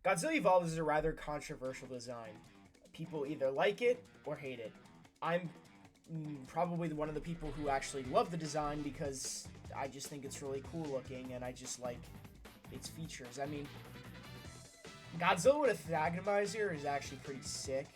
Godzilla Evolved is a rather controversial design. People either like it or hate it. I'm probably one of the people who actually love the design because I just think it's really cool looking and I just like its features. I mean, Godzilla with a Theragnomizer is actually pretty sick.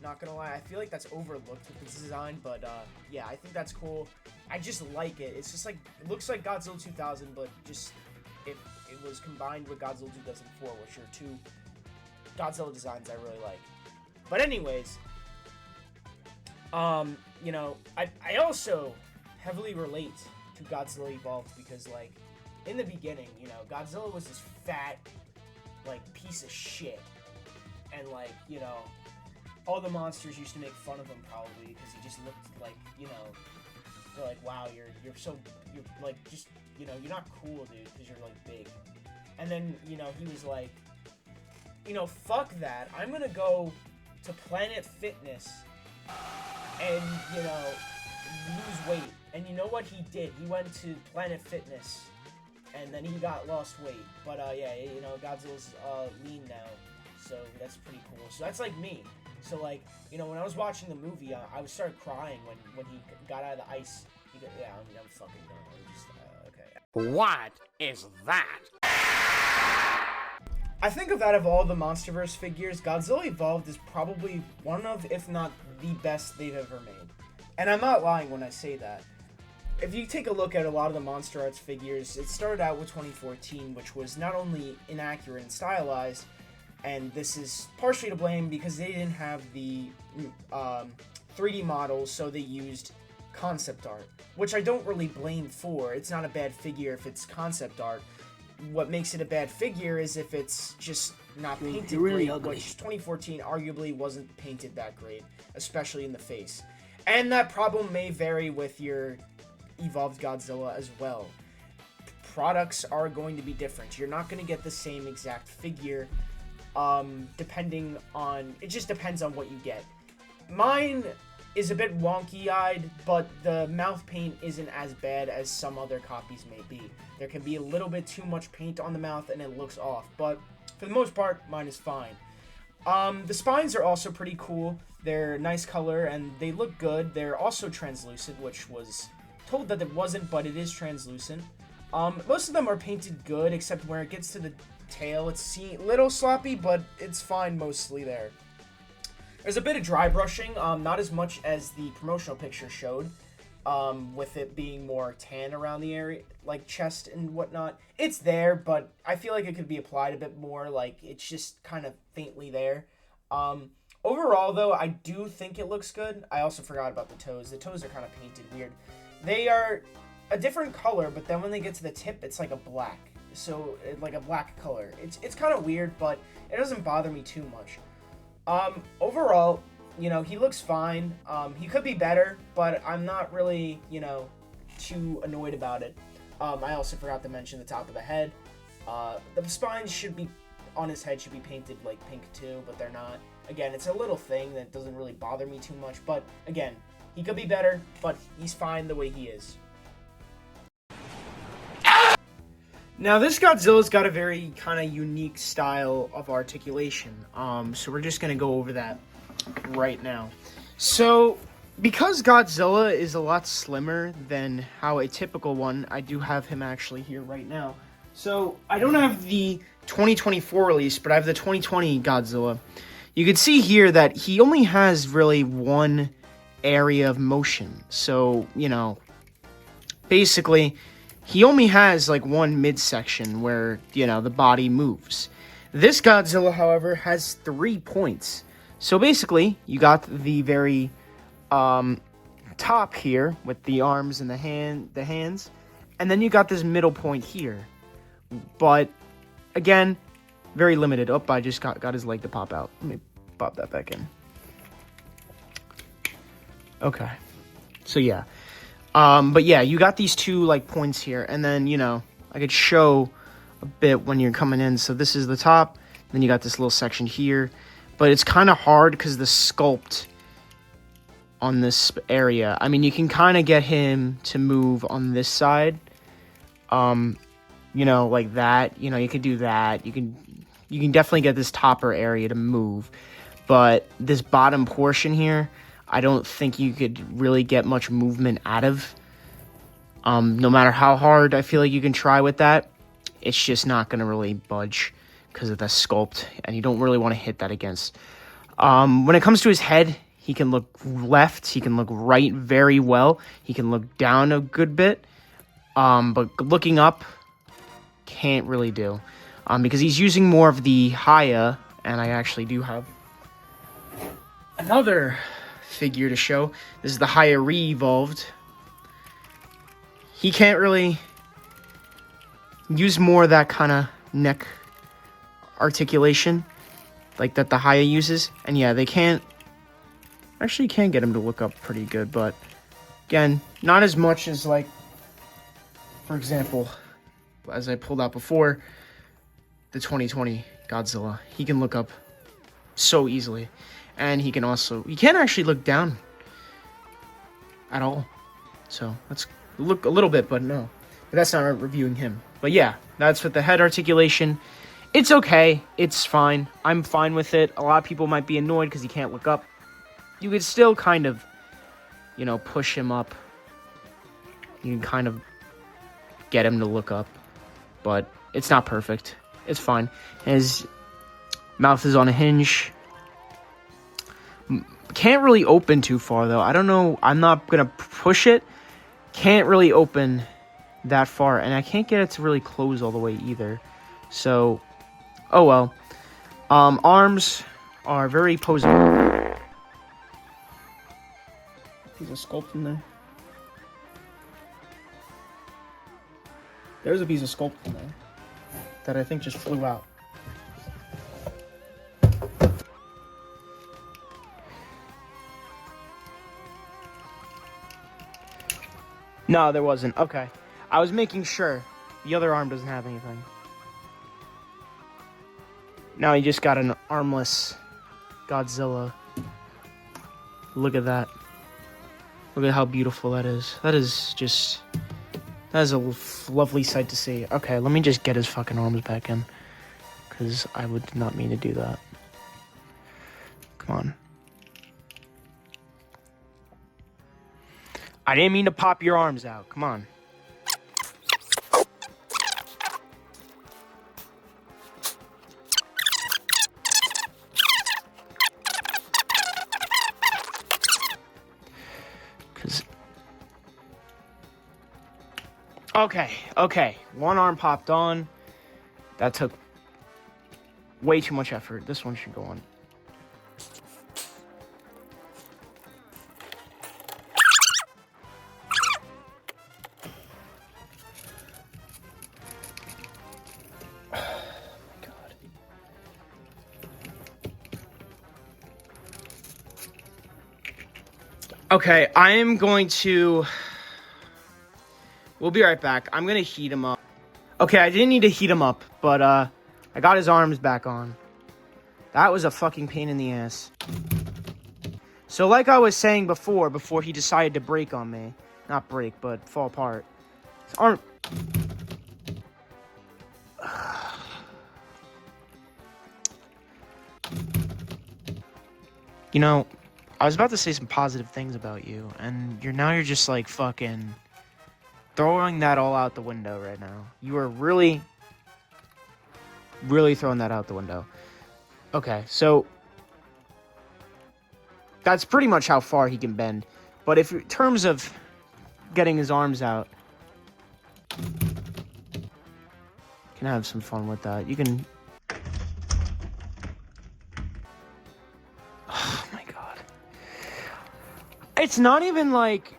Not gonna lie, I feel like that's overlooked with the design, but yeah, I think that's cool. I just like it. It's just like, it looks like Godzilla 2000, but just if it was combined with Godzilla 2004, which are two Godzilla designs I really like. But anyways, you know, I also heavily relate to Godzilla Evolved because, like, in the beginning, you know, Godzilla was this fat, like, piece of shit. And, like, you know, all the monsters used to make fun of him probably because he just looked like, you know, they're like, wow, you're like, just, you know, you're not cool, dude, because you're, like, big. And then, you know, he was like, you know, fuck that. I'm gonna go to Planet Fitness and, you know, lose weight. And you know what he did? He went to Planet Fitness and then he lost weight. But, yeah, you know, Godzilla's lean now. So that's pretty cool. So that's like me. So, like, you know, when I was watching the movie, I started crying when he got out of the ice. Yeah, I'm fucking done. I'm just, okay. What is that? I think out of all the MonsterVerse figures, Godzilla Evolved is probably one of, if not the best they've ever made. And I'm not lying when I say that. If you take a look at a lot of the Monsterarts figures, it started out with 2014, which was not only inaccurate and stylized, and this is partially to blame because they didn't have the 3D models, so they used concept art, which I don't really blame for. It's not a bad figure if it's concept art. What makes it a bad figure is if it's just not painted really great, which 2014 arguably wasn't painted that great, especially in the face. And that problem may vary with your Evolved Godzilla as well. Products are going to be different. You're not going to get the same exact figure, depending on... It just depends on what you get. Mine is a bit wonky-eyed, but the mouth paint isn't as bad as some other copies may be. There can be a little bit too much paint on the mouth and it looks off, but for the most part, mine is fine. The spines are also pretty cool. They're nice color and they look good. They're also translucent, which was told that it wasn't, but it is translucent. Most of them are painted good, except where it gets to the tail, it's a little sloppy, but it's fine mostly there. There's a bit of dry brushing, not as much as the promotional picture showed, with it being more tan around the area, like chest and whatnot. It's there, but I feel like it could be applied a bit more, like it's just kind of faintly there. Overall, though, I do think it looks good. I also forgot about the toes. The toes are kind of painted weird. They are a different color, but then when they get to the tip, it's like a black. So, like a black color. It's kind of weird, but it doesn't bother me too much. Overall, you know, he looks fine. He could be better, but I'm not really, you know, too annoyed about it. I also forgot to mention the top of the head. The spines should be, on his head, should be painted like pink too, but they're not. Again, it's a little thing that doesn't really bother me too much, but again, he could be better, but he's fine the way he is. Now, this Godzilla's got a very kind of unique style of articulation, so we're just going to go over that right now. So, because Godzilla is a lot slimmer than how a typical one, I do have him actually here right now. So, I don't have the 2024 release, but I have the 2020 Godzilla. You can see here that he only has really one area of motion. So, you know, basically, he only has like one midsection where, you know, the body moves. This Godzilla, however, has 3 points. So basically, you got the very top here with the arms and the hands, and then you got this middle point here. But again, very limited. Oh, I just got his leg to pop out. Let me pop that back in. Okay. So yeah. But yeah, you got these 2 like points here, and then, you know, I could show a bit when you're coming in. So this is the top, then you got this little section here, but it's kind of hard because the sculpt on this area. I mean, you can kind of get him to move on this side, you know, like that. You know, you could do that. You can You can definitely get this topper area to move. But this bottom portion here, I don't think you could really get much movement out of. No matter how hard I feel like you can try with that, it's just not going to really budge because of the sculpt. And you don't really want to hit that against. When it comes to his head, he can look left. He can look right very well. He can look down a good bit. But looking up, can't really do. Because he's using more of the Haya. And I actually do have another figure to show. This is the Haya re-evolved. He can't really use more of that kind of neck articulation like that the Haya uses. And yeah, they can't... Actually, can get him to look up pretty good, but again, not as much as, like, for example, as I pulled out before, the 2020 Godzilla. He can look up so easily. And he can also... He can't actually look down at all. So, let's look a little bit, but no. But that's not reviewing him. But yeah, that's with the head articulation. It's okay. It's fine. I'm fine with it. A lot of people might be annoyed because he can't look up. You could still kind of, you know, push him up. You can kind of get him to look up. But it's not perfect. It's fine. His mouth is on a hinge. Can't really open too far, though. I don't know. I'm not going to push it. Can't really open that far. And I can't get it to really close all the way either. So, oh well. Arms are very poseable. Piece of sculpt in there. There's a piece of sculpt in there that I think just flew out. No, there wasn't. Okay. I was making sure. The other arm doesn't have anything. Now he just got an armless Godzilla. Look at that. Look at how beautiful that is. That is just... That is a lovely sight to see. Okay, let me just get his fucking arms back in. Because I would not mean to do that. Come on. I didn't mean to pop your arms out. Come on. Okay. One arm popped on. That took way too much effort. This one should go on. Okay, I am going to... We'll be right back. I'm going to heat him up. Okay, I didn't need to heat him up, but I got his arms back on. That was a fucking pain in the ass. So like I was saying before he decided to break on me. Not break, but fall apart. His arm... You know, I was about to say some positive things about you, and you're just like fucking throwing that all out the window right now. You are really throwing that out the window. Okay, so that's pretty much how far he can bend. But if in terms of getting his arms out, you can have some fun with that. You can... Oh my god. It's not even like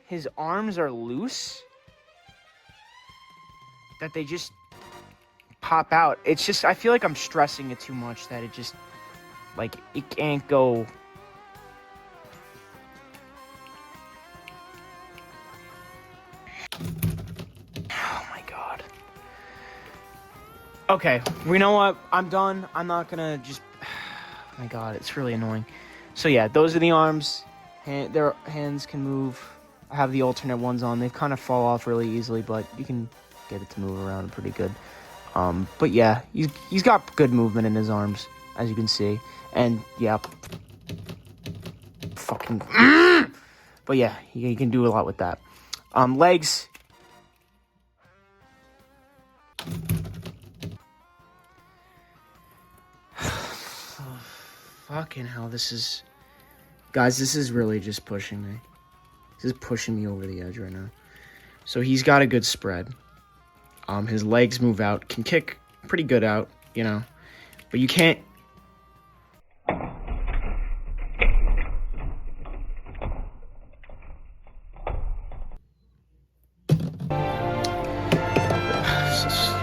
his arms are loose, that they just pop out. It's just, I feel like I'm stressing it too much, that it just, like, it can't go. Oh my god. Okay, you know what? I'm done. I'm not gonna just... Oh my god, it's really annoying. So yeah, those are the arms. Their hands can move. I have the alternate ones on. They kind of fall off really easily, but you can get it to move around pretty good. But yeah, he's got good movement in his arms, as you can see. And yeah, fucking. But yeah, he can do a lot with that. Legs. Fucking hell, guys, this is really just pushing me. This is pushing me over the edge right now. So he's got a good spread. His legs move out, can kick pretty good out, you know. But you can't...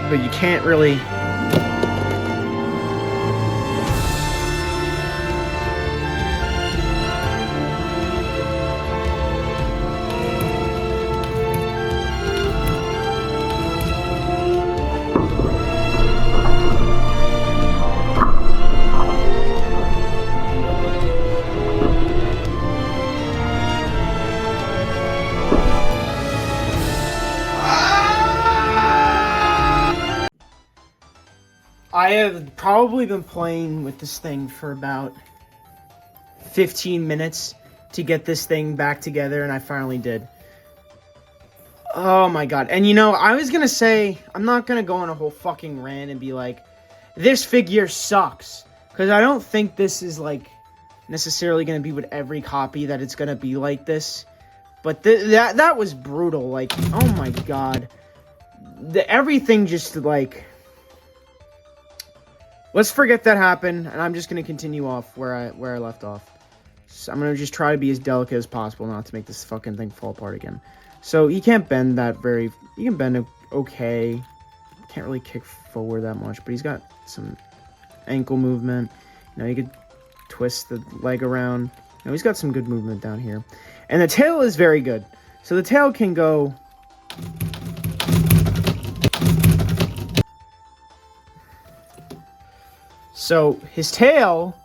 But you can't really... I have probably been playing with this thing for about 15 minutes to get this thing back together, and I finally did. Oh my god. And you know, I was gonna say, I'm not gonna go on a whole fucking rant and be like, this figure sucks. Because I don't think this is, like, necessarily gonna be with every copy that it's gonna be like this. But that was brutal. Like, oh my god. Everything just, like... Let's forget that happened, and I'm just gonna continue off where I left off. So I'm gonna just try to be as delicate as possible not to make this fucking thing fall apart again. So he can't bend that very... He can bend okay. Can't really kick forward that much, but he's got some ankle movement. You know, he could twist the leg around. You know, he's got some good movement down here. And the tail is very good. So the tail can go... So, his tail,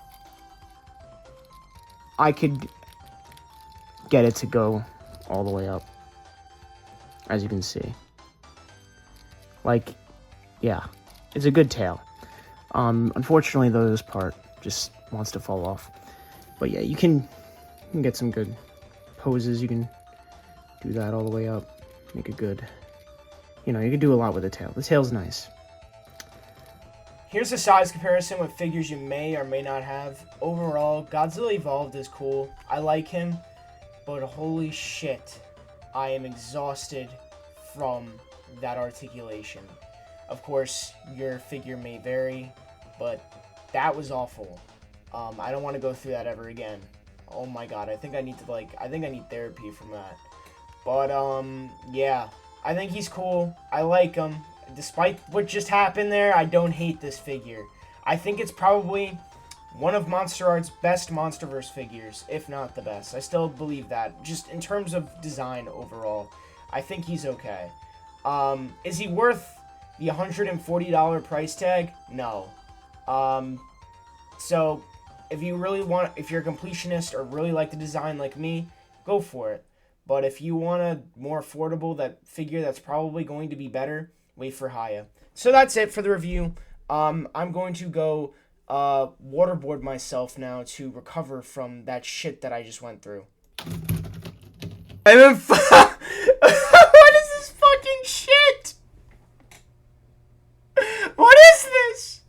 I could get it to go all the way up, as you can see. Like, yeah, it's a good tail. Unfortunately, though, this part just wants to fall off. But yeah, you can get some good poses. You can do that all the way up, make a good, you know, you can do a lot with the tail. The tail's nice. Here's a size comparison with figures you may or may not have. Overall, Godzilla Evolved is cool. I like him, but holy shit, I am exhausted from that articulation. Of course, your figure may vary, but that was awful. I don't want to go through that ever again. Oh my god, I think I need therapy from that. But, yeah, I think he's cool. I like him. Despite what just happened there, I don't hate this figure. I think it's probably one of Monsterarts' best Monsterverse figures, if not the best. I still believe that. Just in terms of design overall, I think he's okay. Is he worth the $140 price tag? No. So, if you're a completionist or really like the design like me, go for it. But if you want a more affordable figure that's probably going to be better, wait for Haya. So that's it for the review. I'm going to go waterboard myself now to recover from that shit that I just went through. And then what is this fucking shit? What is this?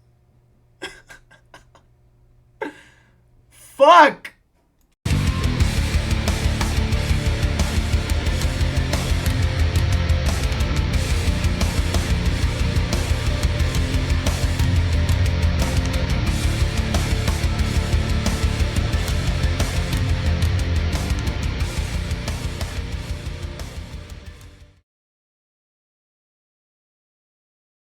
Fuck.